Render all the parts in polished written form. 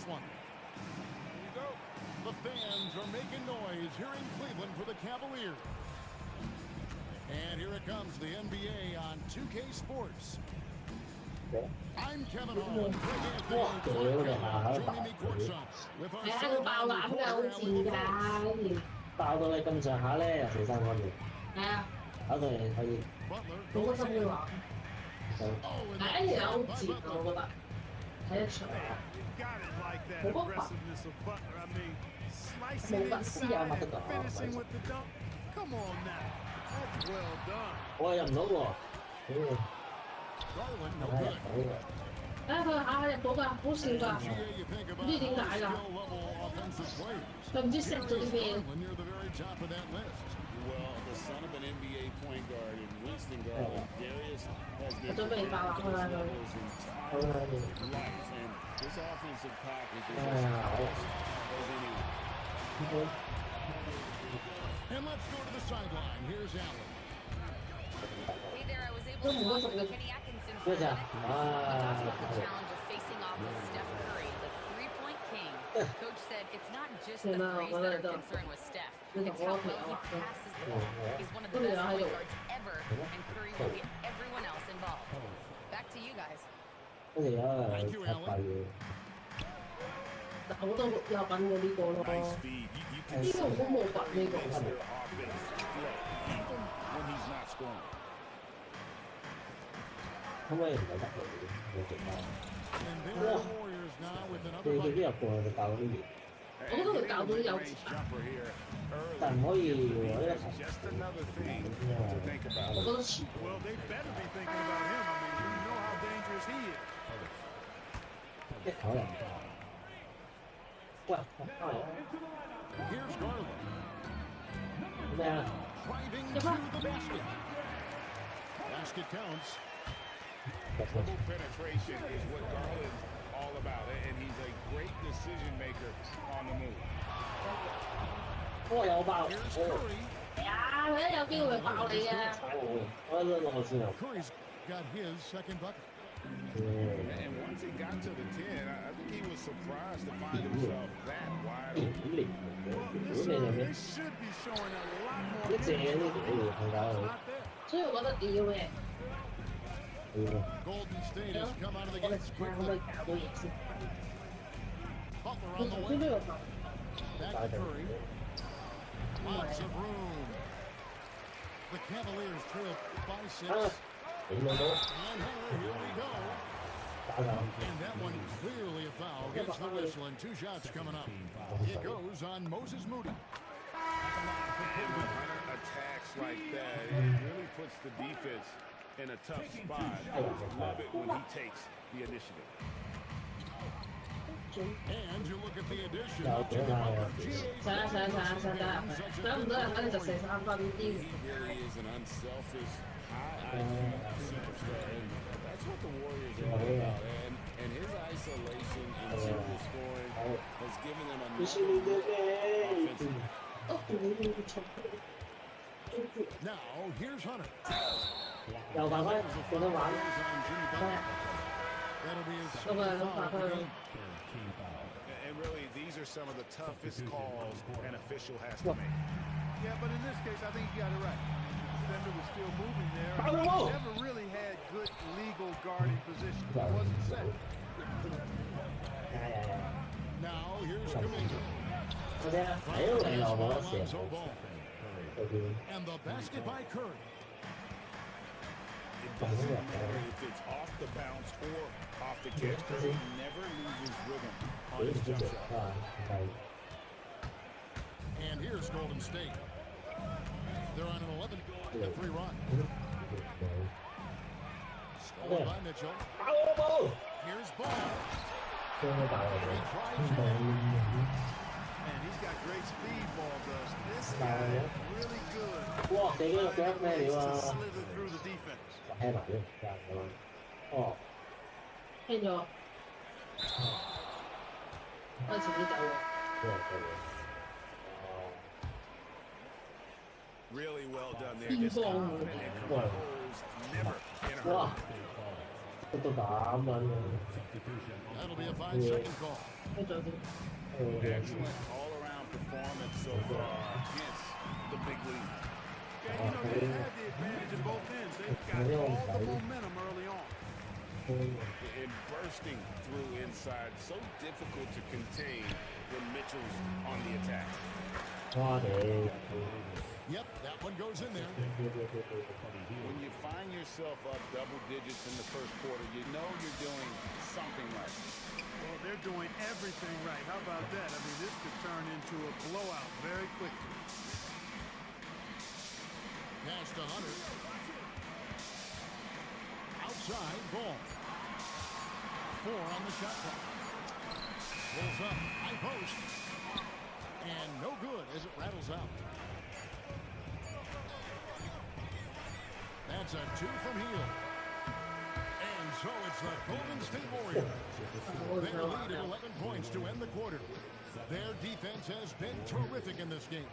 this one. The fans are making noise here in Cleveland for the Cavaliers. And here it comes, the NBA on 2K Sports. I'm Kevin Holland. Joining me courtside with our爆到你咁上下咧，又死3分嘅。係啊，搞到你可以好開心嘅話，係一定有節我覺得睇得出。好不凡，冇乜私有乜得㗎。我入唔到喎，佢下入到㗎，好笑㗎，唔知點解㗎，佢唔知識咗啲咩。Well, the son of an NBA point guard in Winston Garland, Darius has been his entire life, and this offensive package is as polished as anyone. And let's go to the sideline. Here's Allen. Hey there, I was able to talk with Kenny Atkinson for a minute. He talked about the challenge of facing off with Steph Curry, the three-point king. Coach said it's not just the threes that are concerned with Steph. It's how well he passes the ball. He's one of the best point guards ever, and Curry will get everyone else involved. Back to you guys. Thank you, Allen. 好多有品嘅呢個咯，呢個好冇品呢個。可唔可以唔係得佢冇做翻？哇！佢啲入過就教到呢邊。我覺得佢教到有時間，但唔可以喎，一齊。我覺得遲。一口人。喂，咩啊？ Driving to the basket. Basket counts. Dribble penetration is what Garland's all about, and he's a great decision maker on the move. 我有爆， Here's Curry. 係啊，佢一有機會爆你啊！我都落先啊。Curry's got his second bucket. And once he got to the 10, I think he was surprised to find himself that wide open. They should be showing a lot more. 所以我覺得要嘅。 Golden State has come out of the gates quickly. Butler on the way. Back to Curry. Lots of room. The Cavaliers trail by 6. And here we go. And that one clearly a foul. Gets the whistle and 2 shots coming up. It goes on Moses Moody. Attacks like that, it really puts the defense in a tough spot. I love it when he takes the initiative. And you look at the addition. He really is an unselfish, high IQ superstar, and that's what the Warriors are all about. And his isolation and simple scoring has given them a offensive. Now here's Hunter. That'll be his second foul. And really, these are some of the toughest calls an official has to make. Yeah, but in this case, I think you got it right. The defender was still moving there. He never really had good legal guarding position. He wasn't set. Now here's Kuminga. And the basket by Curry. It doesn't matter if it's off the bounce or off the catch. Curry never loses rhythm on his jump shot. And here's Golden State. They're on an 11-3 run. Stolen by Mitchell. Here's Ball. And he's got great speed, Ball does. This guy is really good. To slither through the defense. 聽咗，開始啲走喎。Really well done there. Just confident and composed, never in a hurry. That'll be a 5-second call. Excellent all-around performance so far against the big league. Yeah, you know, they had the advantage at both ends. They've got all the momentum early on. And bursting through inside, so difficult to contain when Mitchell's on the attack. Yep, that one goes in there. When you find yourself up double digits in the first quarter, you know you're doing something right. Well, they're doing everything right. How about that? I mean, this could turn into a blowout very quickly. Pass to Hunter. Outside, ball. 4 on the shot clock. Pulls up, high post. And no good as it rattles out. That's a 2 from Hill. And so it's the Golden State Warriors. They lead at 11 points to end the quarter. Their defense has been terrific in this game.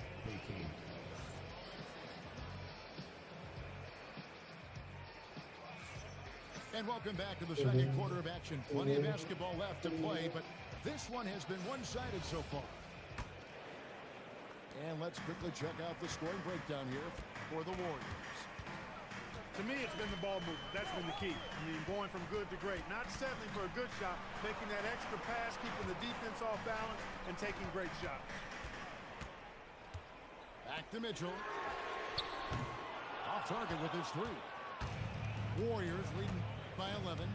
And welcome back to the second quarter of action. Plenty of basketball left to play, but this one has been one-sided so far. And let's quickly check out the scoring breakdown here for the Warriors. To me, it's been the ball movement. That's been the key. I mean, going from good to great. Not settling for a good shot, making that extra pass, keeping the defense off balance, and taking great shots. Back to Mitchell. Off target with his 3. Warriors leading by 11.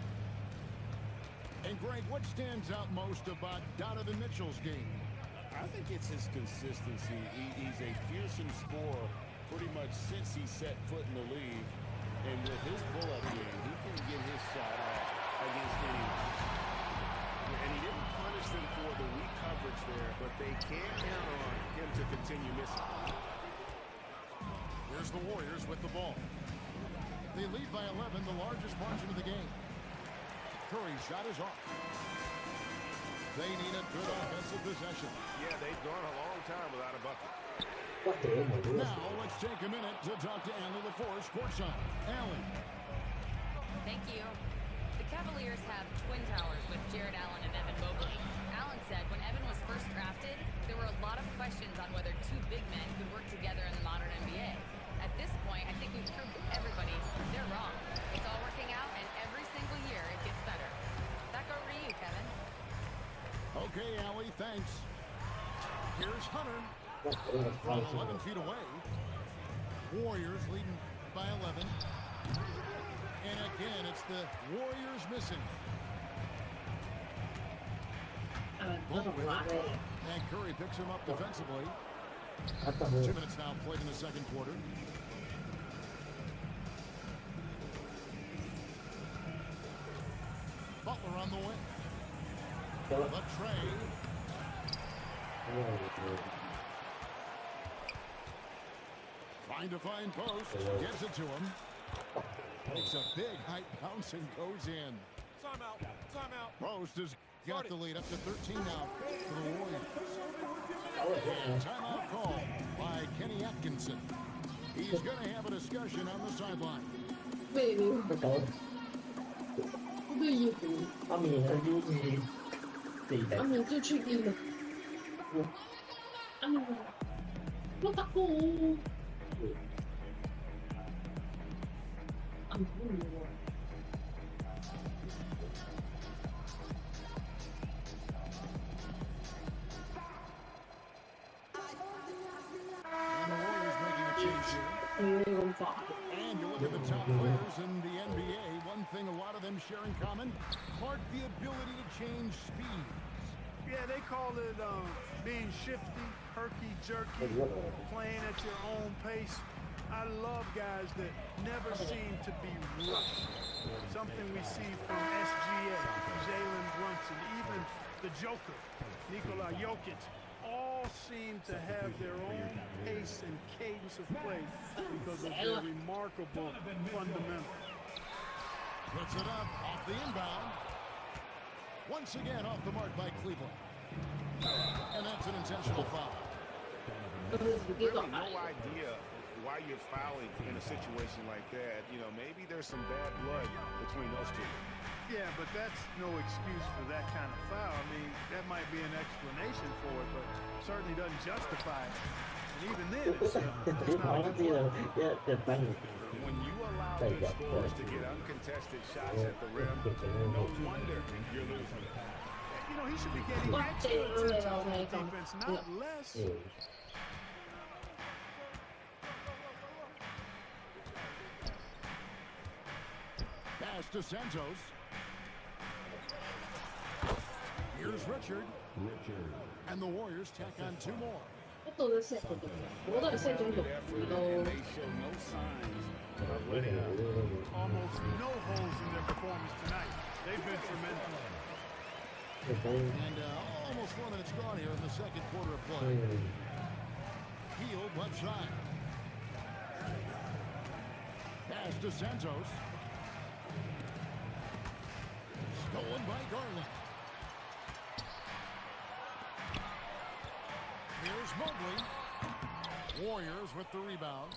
And Greg, what stands out most about Donovan Mitchell's game? I think it's his consistency. He's a fearsome scorer pretty much since he set foot in the league. And with his pull-up game, he can get his shot off against anyone. And he didn't punish them for the weak coverage there, but they can count on him to continue missing. Here's the Warriors with the ball. They lead by 11, the largest margin of the game. Curry's shot is off. They need a good offensive possession. Yeah, they've gone a long time without a bucket. Now, let's take a minute to talk to Allie LaForce, courtside. Allie. Thank you. The Cavaliers have twin towers with Jared Allen and Evan Mobley. Allen said when Evan was first drafted, there were a lot of questions on whether 2 big men could work together in the modern NBA. At this point, I think we've proved to everybody they're wrong. It's all working out, and every single year it gets better. Back over to you, Kevin. Okay, Allie, thanks. Here's Hunter from 11 feet away. Warriors leading by 11. And again, it's the Warriors missing. Ball with it. And Curry picks him up defensively. 2 minutes now played in the second quarter. Butler on the wing. The tray. Trying to find post. Gives it to him. Takes a big height bounce and goes in. Timeout. Timeout. Post has got the lead up to 13 now for the Warriors. And timeout call by Kenny Atkinson. He's going to have a discussion on the sideline. And the Warriors making a change here. And you look at the top players in the NBA, one thing a lot of them share in common, the ability to change speeds. Yeah, they call it being shifty, herky-jerky, playing at your own pace. I love guys that never seem to be rushed. Something we see from SGA, Jalen Brunson, even the Joker, Nikola Jokic, all seem to have their own pace and cadence of play because of their remarkable fundamentals. Puts it up off the inbound. Once again off the mark by Cleveland. And that's an intentional foul. Really no idea why you're fouling in a situation like that. You know, maybe there's some bad blood between those two. Yeah, but that's no excuse for that kind of foul. I mean, that might be an explanation for it, but certainly doesn't justify it. And even then, it's not a good play. When you allow good scorers to get uncontested shots at the rim, no wonder you're losing. You know, he should be getting extra attention from the defense, not less. Pass to Santos. Here's Richard. And the Warriors tack on 2 more. Almost no holes in their performance tonight. They've been tremendous. And almost 4 minutes gone here in the second quarter of play. Healed left side. Pass to Santos. Stolen by Garland. Here's Mobley. Warriors with the rebound.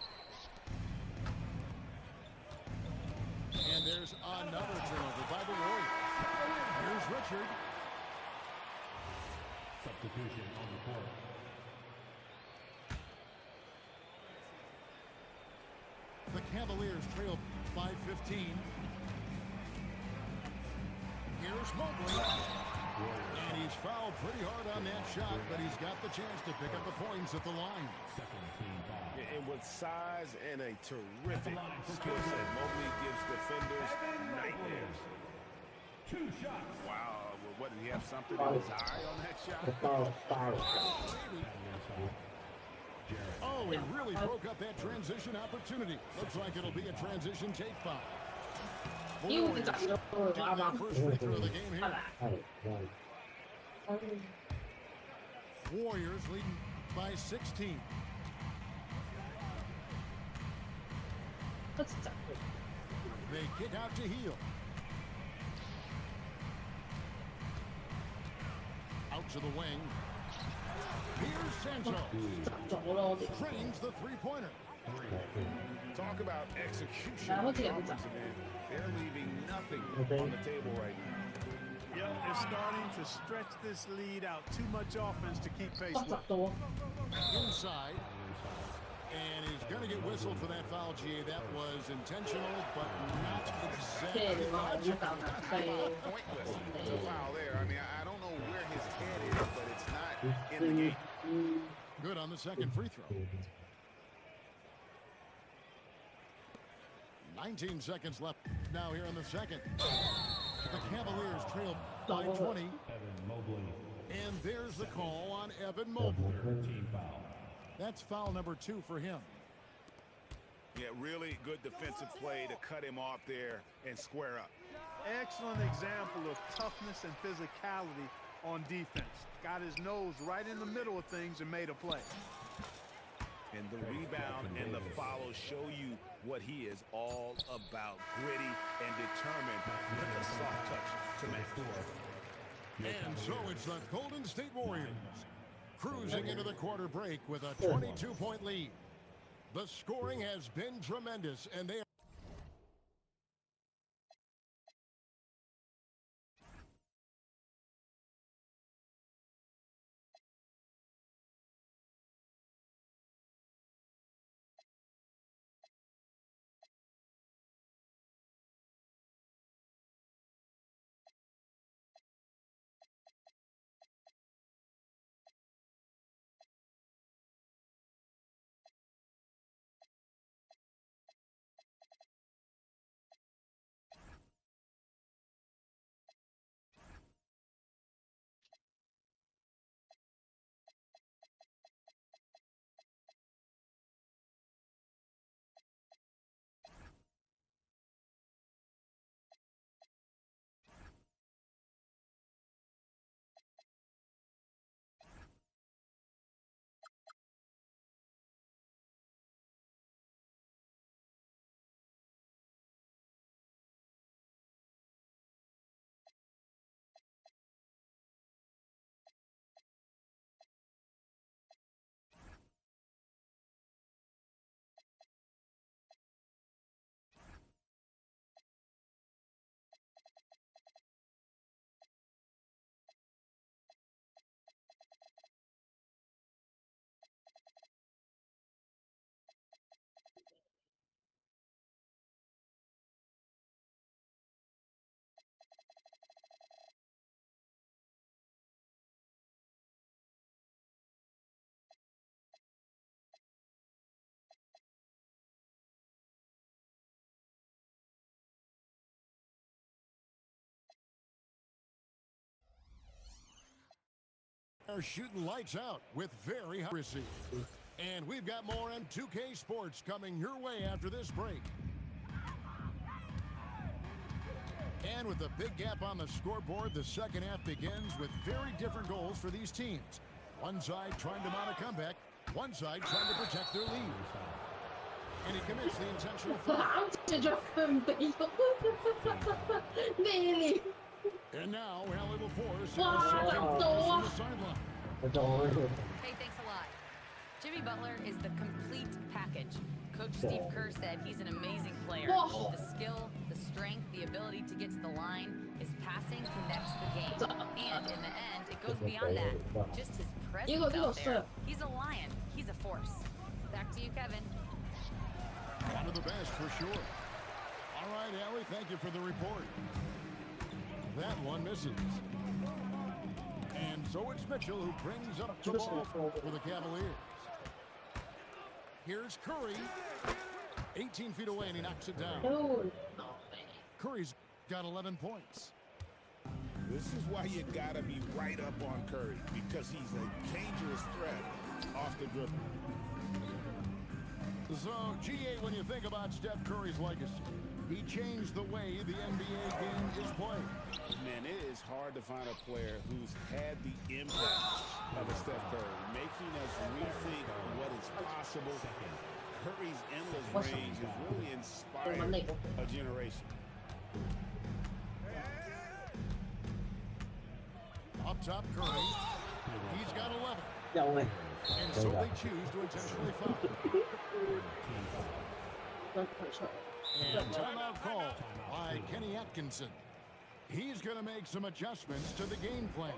And there's another turnover by the Warriors. Here's Richard. Substitution on the court. The Cavaliers trail by 15. Here's Mobley. And he's fouled pretty hard on that shot, but he's got the chance to pick up the points at the line. And with size and a terrific skill set, Mobley gives defenders nightmares. 2 shots. Wow, what, did he have something in his eye on that shot? Oh, he really broke up that transition opportunity. Looks like it'll be a transition take foul. Warriors getting their first free throw of the game here. Warriors leading by 16. They kick out to Heel. Out to the wing. Here's Santos. Trains the three-pointer. Talk about execution. They're leaving nothing on the table right now. Yep, they're starting to stretch this lead out. Too much offense to keep pace with. Inside. And he's going to get whistled for that foul, G. That was intentional, but not exactly logical. Pointless. The foul there. I mean, I don't know where his head is, but it's not in the game. Good on the second free throw. 19 seconds left now here in the second. The Cavaliers trail by 20. And there's the call on Evan Mobley. That's foul number 2 for him. Yeah, really good defensive play to cut him off there and square up. Excellent example of toughness and physicality on defense. Got his nose right in the middle of things and made a play. And the rebound and the follow show you what he is all about. Gritty and determined with a soft touch to make. And so it's the Golden State Warriors cruising into the quarter break with a 22-point lead. The scoring has been tremendous, and they are shooting lights out with very high receive. And we've got more N2K Sports coming your way after this break. And with a big gap on the scoreboard, the second half begins with very different goals for these teams. One side trying to mount a comeback, one side trying to protect their lead. And he commits the intentional foul. And now Allie will force the sideline. Hey, thanks a lot. Jimmy Butler is the complete package. Coach Steve Kerr said he's an amazing player. The skill, the strength, the ability to get to the line, his passing connects the game. And in the end, it goes beyond that. Just his presence out there. He's a lion. He's a force. Back to you, Kevin. One of the best for sure. All right, Allie, thank you for the report. That one misses. And so it's Mitchell who brings up the ball for the Cavaliers. Here's Curry. 18 feet away, and he knocks it down. Curry's got 11 points. This is why you gotta be right up on Curry, because he's a dangerous threat off the dribble. So, GA, when you think about Steph Curry's legacy, he changed the way the NBA game is played. Man, it is hard to find a player who's had the impact of a Steph Curry, making us rethink what is possible. Curry's endless range has really inspired a generation. Up top, Curry. He's got 11. And so they choose to intentionally foul. And timeout call by Kenny Atkinson. He's going to make some adjustments to the game plan.